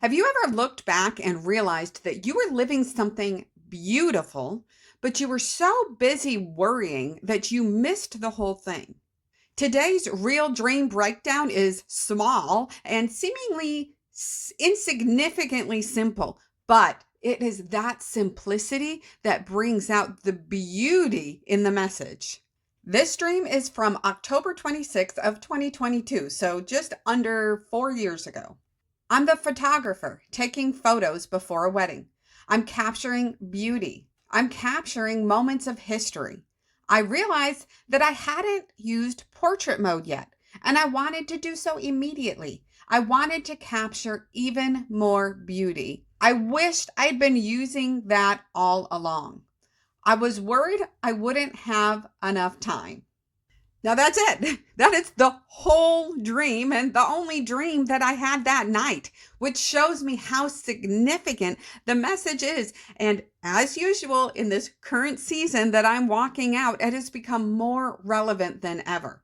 Have you ever looked back and realized that you were living something beautiful, but you were so busy worrying that you missed the whole thing? Today's real dream breakdown is small and seemingly insignificantly simple, but it is that simplicity that brings out the beauty in the message. This dream is from October 26th of 2022, so just under 4 years ago. I'm the photographer taking photos before a wedding. I'm capturing beauty. I'm capturing moments of history. I realized that I hadn't used portrait mode yet, and I wanted to do so immediately. I wanted to capture even more beauty. I wished I'd been using that all along. I was worried I wouldn't have enough time. Now that's it. That is the whole dream and the only dream that I had that night, which shows me how significant the message is. And as usual, in this current season that I'm walking out, it has become more relevant than ever.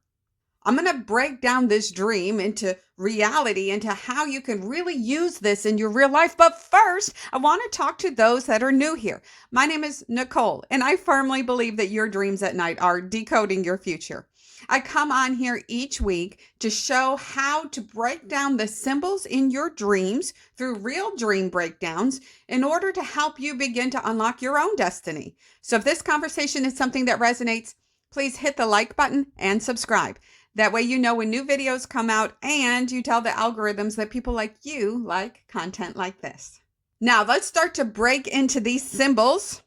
I'm going to break down this dream into reality, into how you can really use this in your real life. But first, I want to talk to those that are new here. My name is Nicole, and I firmly believe that your dreams at night are decoding your future. I come on here each week to show how to break down the symbols in your dreams through real dream breakdowns in order to help you begin to unlock your own destiny. So if this conversation is something that resonates, please hit the like button and subscribe. That way you know when new videos come out and you tell the algorithms that people like you like content like this. Now let's start to break into these symbols.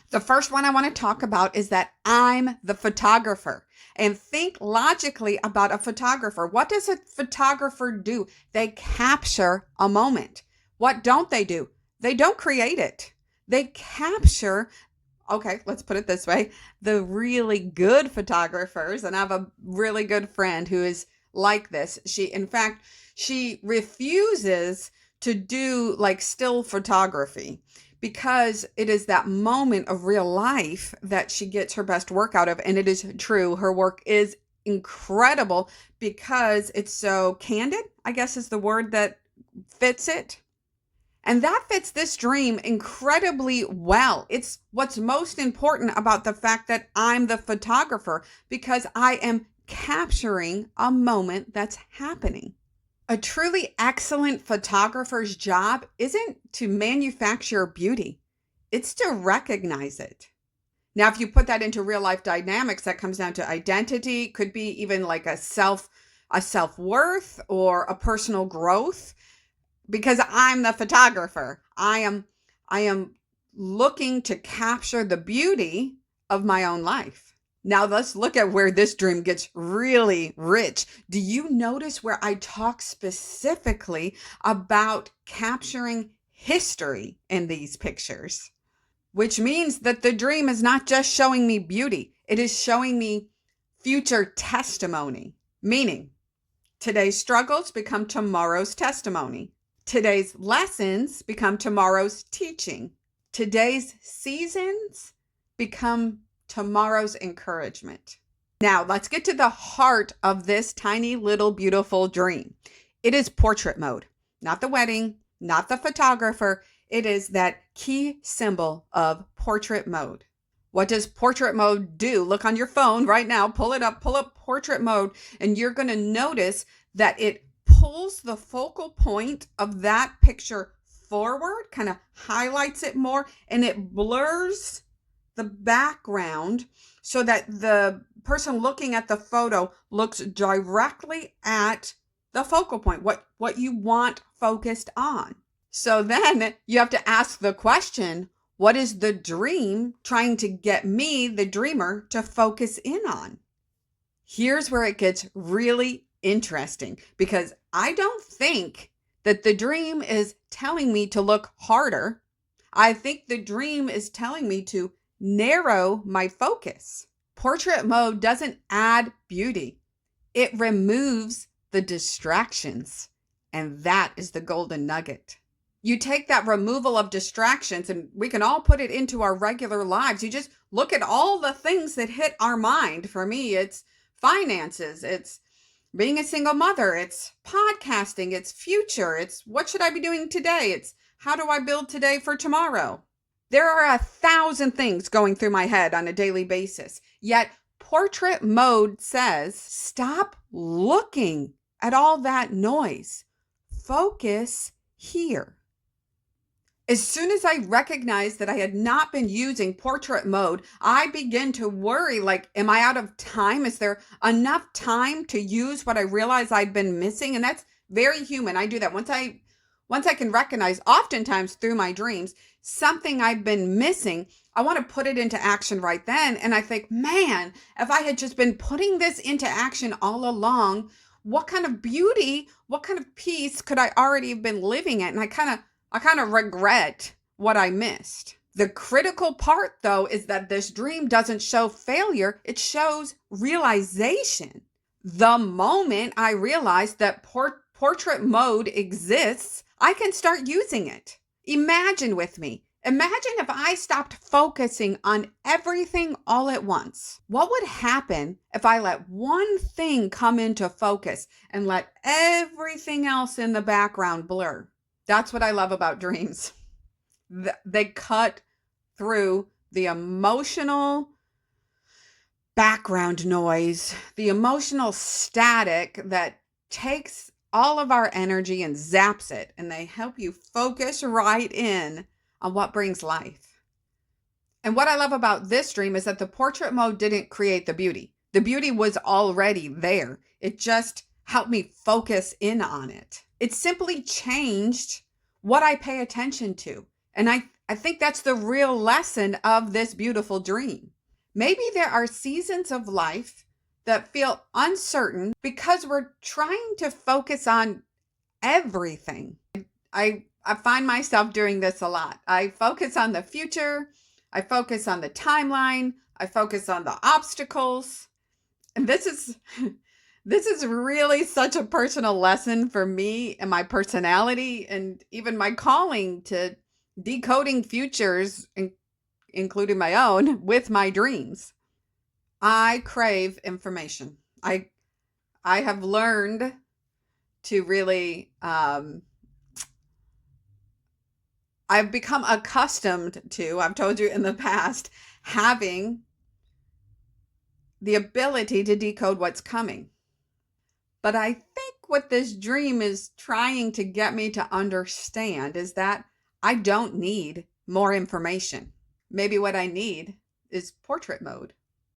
The first one I want to talk about is that I'm the photographer. And think logically about a photographer. What does a photographer do? They capture a moment. What don't they do? They don't create it. They capture, okay, let's put it this way, the really good photographers, and I have a really good friend who is like this. In fact, she refuses to do like still photography, because it is that moment of real life that she gets her best work out of. And it is true. Her work is incredible because it's so candid, I guess is the word that fits it. And that fits this dream incredibly well. It's what's most important about the fact that I'm the photographer, because I am capturing a moment that's happening. A truly excellent photographer's job isn't to manufacture beauty. It's to recognize it. Now, if you put that into real life dynamics, that comes down to identity, could be even like a self-worth or a personal growth, because I'm the photographer. I am looking to capture the beauty of my own life. Now let's look at where this dream gets really rich. Do you notice where I talk specifically about capturing history in these pictures? Which means that the dream is not just showing me beauty. It is showing me future testimony. Meaning, today's struggles become tomorrow's testimony. Today's lessons become tomorrow's teaching. Today's seasons become tomorrow's encouragement. Now, let's get to the heart of this tiny little beautiful dream. It is portrait mode, not the wedding, not the photographer. It is that key symbol of portrait mode. What does portrait mode do? Look on your phone right now, pull it up, pull up portrait mode, and you're going to notice that it pulls the focal point of that picture forward, kind of highlights it more, and it blurs the background so that the person looking at the photo looks directly at the focal point, what you want focused on. So then you have to ask the question, what is the dream trying to get me, the dreamer, to focus in on? Here's where it gets really interesting, because I don't think that the dream is telling me to look harder. I think the dream is telling me to narrow my focus. Portrait mode doesn't add beauty. It removes the distractions. And that is the golden nugget. You take that removal of distractions, and we can all put it into our regular lives. You just look at all the things that hit our mind. For me, it's finances, it's being a single mother, it's podcasting, it's future, it's what should I be doing today, it's how do I build today for tomorrow. There are 1,000 things going through my head on a daily basis, yet portrait mode says, stop looking at all that noise. Focus here. As soon as I recognized that I had not been using portrait mode, I began to worry, like, am I out of time? Is there enough time to use what I realized I'd been missing? And that's very human. I do that. Once I can recognize, oftentimes through my dreams, something I've been missing, I want to put it into action right then. And I think, man, if I had just been putting this into action all along, what kind of beauty, what kind of peace could I already have been living at? And I kind of regret what I missed. The critical part, though, is that this dream doesn't show failure. It shows realization. The moment I realize that portrait mode exists, I can start using it. Imagine with me. Imagine if I stopped focusing on everything all at once. What would happen if I let one thing come into focus and let everything else in the background blur? That's what I love about dreams. They cut through the emotional background noise, the emotional static that takes all of our energy and zaps it, and they help you focus right in on what brings life. And what I love about this dream is that the portrait mode didn't create the beauty. The beauty was already there. It just helped me focus in on it. It simply changed what I pay attention to. And I think that's the real lesson of this beautiful dream. Maybe there are seasons of life that feel uncertain because we're trying to focus on everything. I find myself doing this a lot. I focus on the future. I focus on the timeline. I focus on the obstacles. And this is really such a personal lesson for me and my personality and even my calling to decoding futures, including my own, with my dreams. I crave information. I have learned to really, I've become accustomed to, I've told you in the past, having the ability to decode what's coming. But I think what this dream is trying to get me to understand is that I don't need more information. Maybe what I need is portrait mode.